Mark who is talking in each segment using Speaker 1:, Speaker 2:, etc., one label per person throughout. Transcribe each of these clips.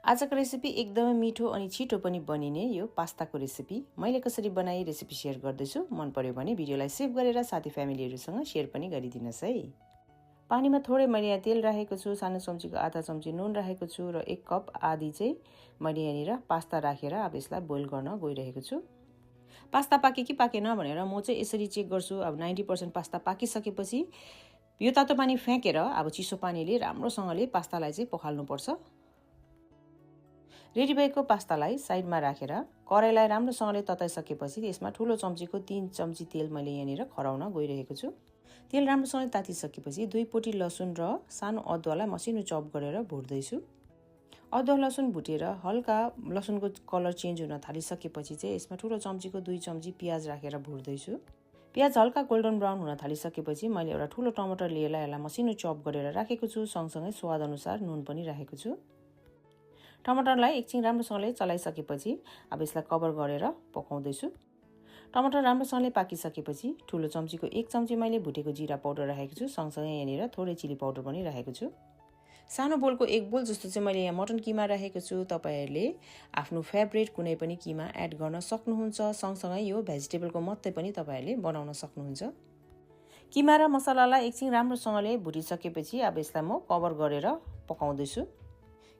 Speaker 1: आजको रेसिपी एकदमै मिठो अनि छिटो पनि बनिने यो पास्ताको रेसिपी मैले कसरी बनाई रेसिपी सेयर गर्दैछु। मन पर्यो भने भिडियोलाई सेभ गरेर साथी फ्यामिलीहरूसँग सेयर पनि गरिदिनुहोस् है। पानीमा थोरै मैले यहाँ तेल राखेको छु, सानो चम्चीको आधा चम्ची नुन राखेको छु र 1 कप आधी चाहिँ मैले यहाँनिर पास्ता राखेर अब यसलाई बोइल गर्न गइरहेको छु। पास्ता पाके कि पाकेन भनेर म चाहिँ यसरी चेक गर्छु। अब 90% पास्ता पाकिसकेपछि यो तातो पानी फ्याँकेर अब चिसो पानीले राम्रोसँगले पास्तालाई चाहिँ पखाल्नुपर्छ। रेडी भएको पास्तालाई साइडमा राखेर कराईलाई राम्रोसँगले तताइसकेपछि यसमा ठुलो चम्चीको 3 चम्ची तेल मैले यहाँनिर खराउन गइरहेको छु। तेल राम्रोसँगले तातिसकेपछि 2 पोटी लसुन र सानो अदुवालाई मसिनो चप गरेर भुट्दैछु। अदुवा लसुन भुटेर हल्का लसुनको कलर चेन्ज हुन थालिसकेपछि चाहिँ यसमा ठुलो चम्चीको 2 चम्ची प्याज राखेर भुट्दैछु। प्याज हल्का गोल्डन ब्राउन हुन थालिसकेपछि मैले एउटा ठुलो टमाटर लिएर यसलाई मसिनो चप गरेर राखेको छु। सँगसँगै स्वाद अनुसार नुन पनि राखेको छु। टमाटरलाई एकछिन राम्रोसँगले चलाइसकेपछि अब यसलाई कभर गरेर पकाउँदैछु। टमाटर राम्रोसँगले पाकिसकेपछि ठुलो चम्चीको 1 चम्ची मैले भुटेको जिरा पाउडर राखेको छु। सँगसँगै यहाँनिर थोरै चिली पाउडर पनि राखेको छु। सानो बोलको 1 बोल जस्तो चाहिँ मैले यहाँ मटन किमा राखेको छु। तपाईहरुले आफ्नो फेभरेट कुनै पनि किमा एड गर्न सक्नुहुन्छ। सँगसँगै यो भेजिटेबलको मत्तै पनि तपाईहरुले बनाउन सक्नुहुन्छ। किमा र मसलालाई एकछिन राम्रोसँगले भुटिसकेपछि अब यसलाई म कभर गरेर पकाउँदैछु।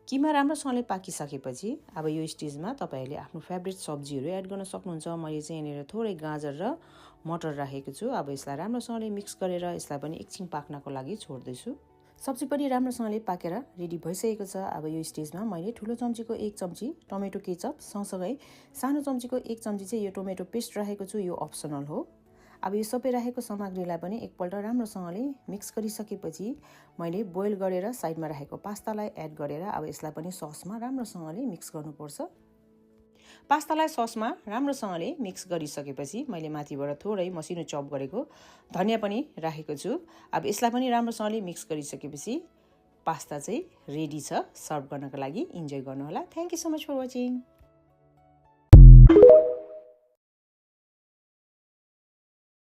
Speaker 1: किमा राम्रोसँगले पाकिसकेपछि अब यो स्टेजमा तपाईहरुले आफ्नो फेभरेट सब्जीहरू एड गर्न सक्नुहुन्छ। मैले चाहिँ यहाँनिर थोरै गाजर र मटर राखेको छु। अब यसलाई राम्रोसँगले मिक्स गरेर यसलाई पनि एकछिन पाक्नको लागि छोड्दैछु। सब्जी पनि राम्रोसँगले पाकेर रेडी भइसकेको छ। अब यो स्टेजमा मैले ठुलो चम्चीको 1 चम्ची टमेटो केचप सँगसँगै सानो चम्चीको 1 चम्ची चाहिँ यो टमेटो पेस्ट राखेको छु। यो अप्सनल हो। अब यो सबै राखेको सामग्रीलाई पनि एकपल्ट राम्रोसँगले मिक्स गरिसकेपछि मैले बोइल गरेर साइडमा राखेको पास्तालाई एड गरेर अब यसलाई पनि ससमा राम्रोसँगले मिक्स गर्नुपर्छ। पास्तालाई ससमा राम्रोसँगले मिक्स गरिसकेपछि मैले माथिबाट थोरै मसिनो चप गरेको धनिया पनि राखेको छु। अब यसलाई पनि राम्रोसँगले मिक्स गरिसकेपछि पास्ता चाहिँ रेडी छ सर्भ गर्नको लागि। इन्जोय गर्नु होला। Thank you so much for watching.